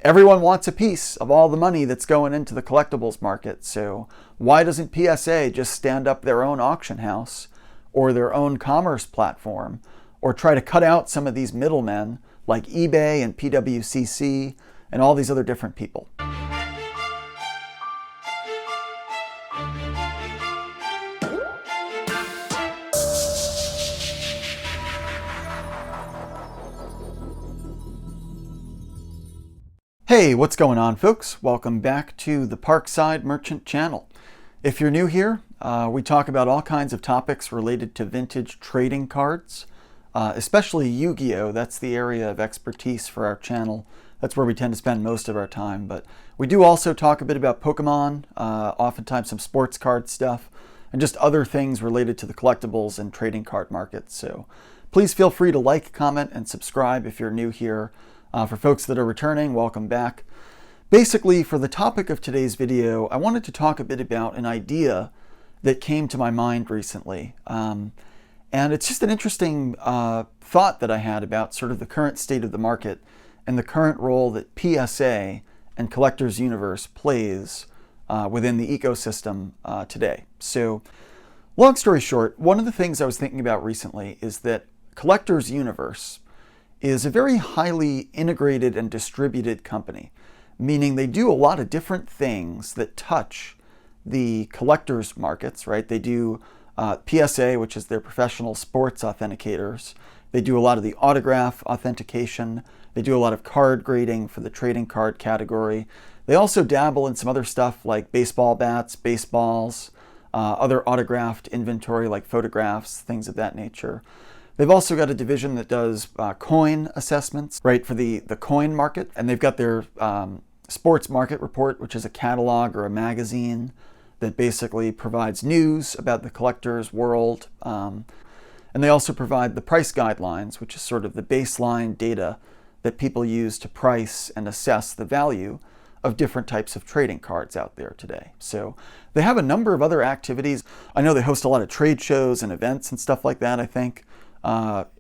Everyone wants a piece of all the money that's going into the collectibles market, so why doesn't PSA just stand up their own auction house or their own commerce platform, or try to cut out some of these middlemen like eBay and PWCC and all these other different people? Hey, what's going on, folks? Welcome back to the Parkside Merchant channel. If you're new here, we talk about all kinds of topics related to vintage trading cards, especially Yu-Gi-Oh! That's the area of expertise for our channel. That's where we tend to spend most of our time. But we do also talk a bit about Pokemon, oftentimes some sports card stuff, and just other things related to the collectibles and trading card markets. So please feel free to like, comment, and subscribe if you're new here. For folks that are returning, welcome back. Basically, for the topic of today's video, I wanted to talk a bit about an idea that came to my mind recently. And it's just an interesting thought that I had about sort of the current state of the market and the current role that PSA and Collectors Universe plays within the ecosystem today. So, long story short, one of the things I was thinking about recently is that Collectors Universe is a very highly integrated and distributed company, meaning they do a lot of different things that touch the collectors markets, right? They do PSA, which is their professional sports authenticators. They do a lot of the autograph authentication. They do a lot of card grading for the trading card category. They also dabble in some other stuff like baseball bats, baseballs, other autographed inventory like photographs, things of that nature. They've also got a division that does coin assessments, right, for the coin market. And they've got their sports market report, which is a catalog or a magazine that basically provides news about the collector's world. And they also provide the price guidelines, which is sort of the baseline data that people use to price and assess the value of different types of trading cards out there today. So they have a number of other activities. I know they host a lot of trade shows and events and stuff like that, I think.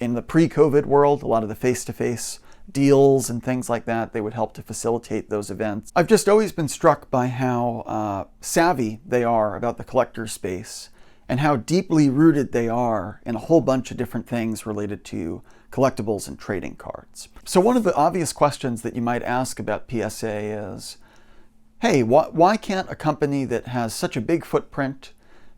In the pre-COVID world, a lot of the face-to-face deals and things like that, they would help to facilitate those events. I've just always been struck by how savvy they are about the collector space and how deeply rooted they are in a whole bunch of different things related to collectibles and trading cards. So one of the obvious questions that you might ask about PSA is, hey, why can't a company that has such a big footprint,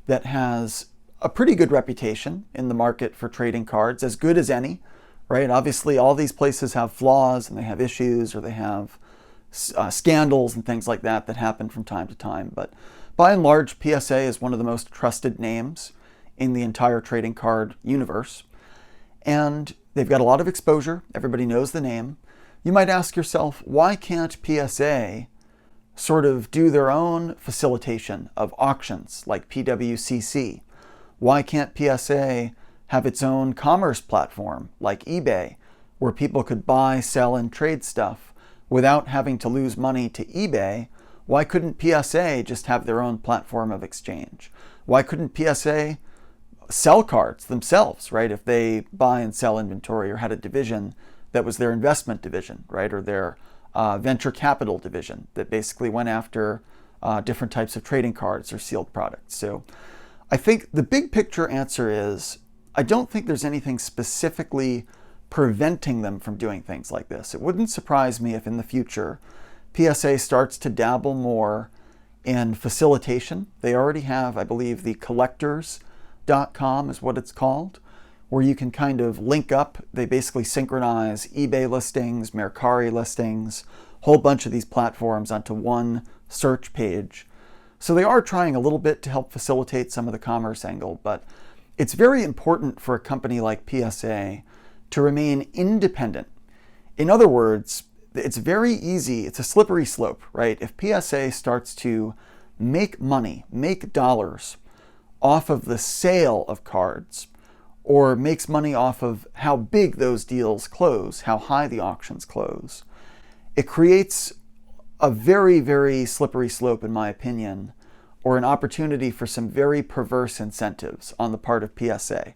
that has a pretty good reputation in the market for trading cards, as good as any, right? Obviously, all these places have flaws and they have issues, or they have scandals and things like that that happen from time to time. But by and large, PSA is one of the most trusted names in the entire trading card universe. And they've got a lot of exposure. Everybody knows the name. You might ask yourself, why can't PSA sort of do their own facilitation of auctions like PWCC? Why can't PSA have its own commerce platform like eBay, where people could buy, sell, and trade stuff without having to lose money to eBay? Why couldn't PSA just have their own platform of exchange? Why couldn't PSA sell cards themselves, right? If they buy and sell inventory, or had a division that was their investment division, right? Or their venture capital division that basically went after different types of trading cards or sealed products. So I think the big picture answer is, I don't think there's anything specifically preventing them from doing things like this. It wouldn't surprise me if in the future PSA starts to dabble more in facilitation. They already have, I believe, the collectors.com is what it's called, where you can kind of link up. They basically synchronize eBay listings, Mercari listings, a whole bunch of these platforms onto one search page. So they are trying a little bit to help facilitate some of the commerce angle, but it's very important for a company like PSA to remain independent. In other words, it's very easy, it's a slippery slope, right? If PSA starts to make money, make dollars off of the sale of cards, or makes money off of how big those deals close, how high the auctions close, it creates a very, very slippery slope, in my opinion, or an opportunity for some very perverse incentives on the part of PSA.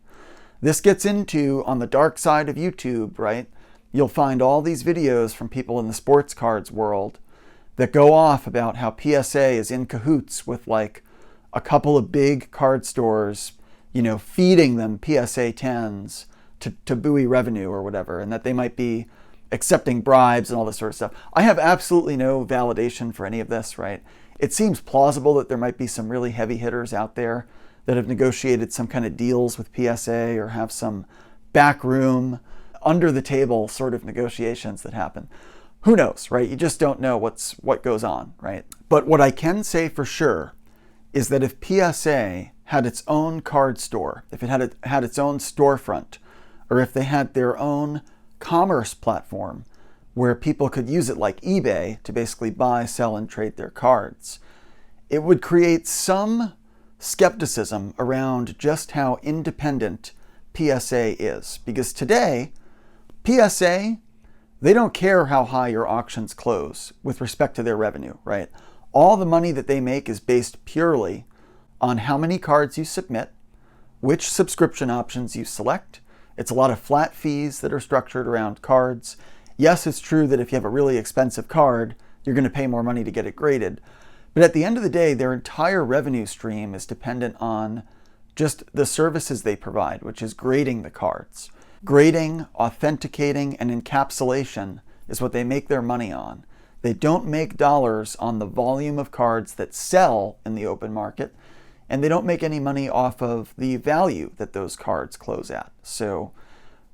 This gets into, on the dark side of YouTube, right? you'll find all these videos from people in the sports cards world that go off about how PSA is in cahoots with like a couple of big card stores, feeding them PSA 10s to buoy revenue or whatever, and that they might be accepting bribes and all this sort of stuff. I have absolutely no validation for any of this, right? It seems plausible that there might be some really heavy hitters out there that have negotiated some kind of deals with PSA or have some backroom, under the table sort of negotiations that happen. Who knows, right? You just don't know what goes on, right? But what I can say for sure is that if PSA had its own card store, if it had its own storefront, or if they had their own commerce platform where people could use it like eBay to basically buy, sell, and trade their cards, it would create some skepticism around just how independent PSA is. Because today, PSA, they don't care how high your auctions close with respect to their revenue, right? All the money that they make is based purely on how many cards you submit, which subscription options you select. It's a lot of flat fees that are structured around cards. Yes, it's true that if you have a really expensive card, you're going to pay more money to get it graded. But at the end of the day, their entire revenue stream is dependent on just the services they provide, which is grading the cards. Grading, authenticating, and encapsulation is what they make their money on. They don't make dollars on the volume of cards that sell in the open market, and they don't make any money off of the value that those cards close at. So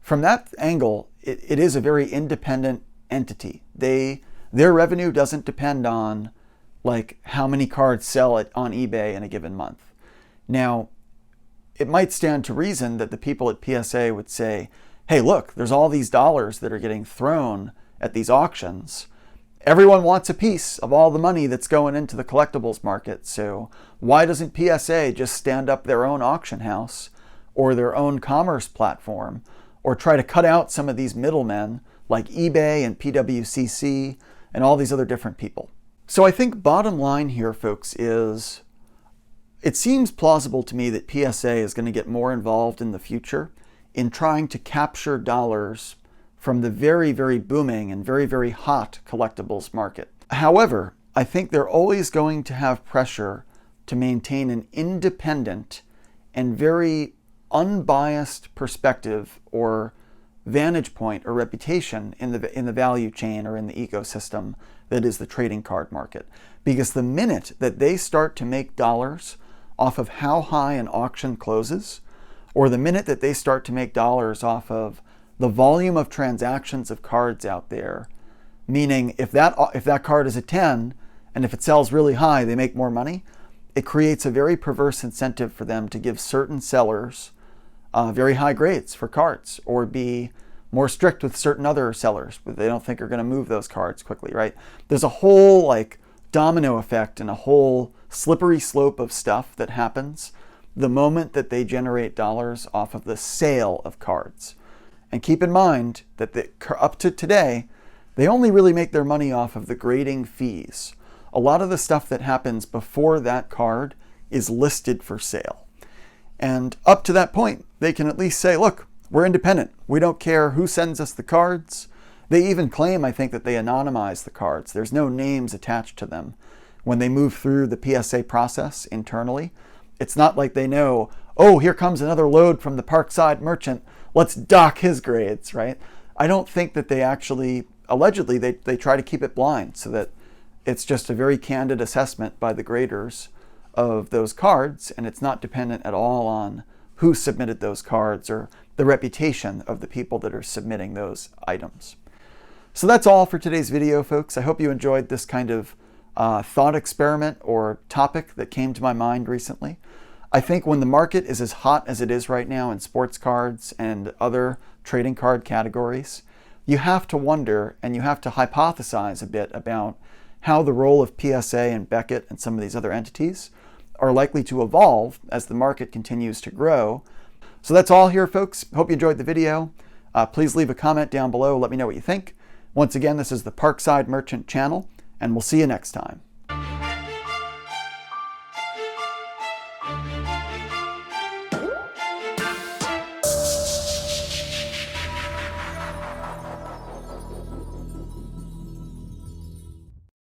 from that angle, it is a very independent entity. Their revenue doesn't depend on like how many cards sell on eBay in a given month. Now, it might stand to reason that the people at PSA would say, hey, look, there's all these dollars that are getting thrown at these auctions. Everyone wants a piece of all the money that's going into the collectibles market. So why doesn't PSA just stand up their own auction house or their own commerce platform, or try to cut out some of these middlemen like eBay and PWCC and all these other different people? So I think bottom line here, folks, is it seems plausible to me that PSA is going to get more involved in the future in trying to capture dollars from the very, very booming and very, very hot collectibles market. However, I think they're always going to have pressure to maintain an independent and very unbiased perspective or vantage point or reputation in the value chain or in the ecosystem that is the trading card market. Because the minute that they start to make dollars off of how high an auction closes, or the minute that they start to make dollars off of the volume of transactions of cards out there, meaning if that card is a 10 and if it sells really high, they make more money, it creates a very perverse incentive for them to give certain sellers very high grades for cards, or be more strict with certain other sellers that they don't think are going to move those cards quickly, right? There's a whole like domino effect and a whole slippery slope of stuff that happens the moment that they generate dollars off of the sale of cards. And keep in mind that up to today, they only really make their money off of the grading fees. A lot of the stuff that happens before that card is listed for sale. And up to that point, they can at least say, look, we're independent. We don't care who sends us the cards. They even claim, I think, that they anonymize the cards. There's no names attached to them. When they move through the PSA process internally, it's not like they know, oh, here comes another load from the Parkside merchant. Let's dock his grades, right? I don't think that they actually, allegedly, they try to keep it blind so that it's just a very candid assessment by the graders of those cards, and it's not dependent at all on who submitted those cards or the reputation of the people that are submitting those items. So that's all for today's video, folks. I hope you enjoyed this kind of thought experiment or topic that came to my mind recently. I think when the market is as hot as it is right now in sports cards and other trading card categories, you have to wonder and you have to hypothesize a bit about how the role of PSA and Beckett and some of these other entities are likely to evolve as the market continues to grow. So that's all here, folks. Hope you enjoyed the video. Please leave a comment down below. Let me know what you think. Once again, this is the Parkside Merchant channel, and we'll see you next time.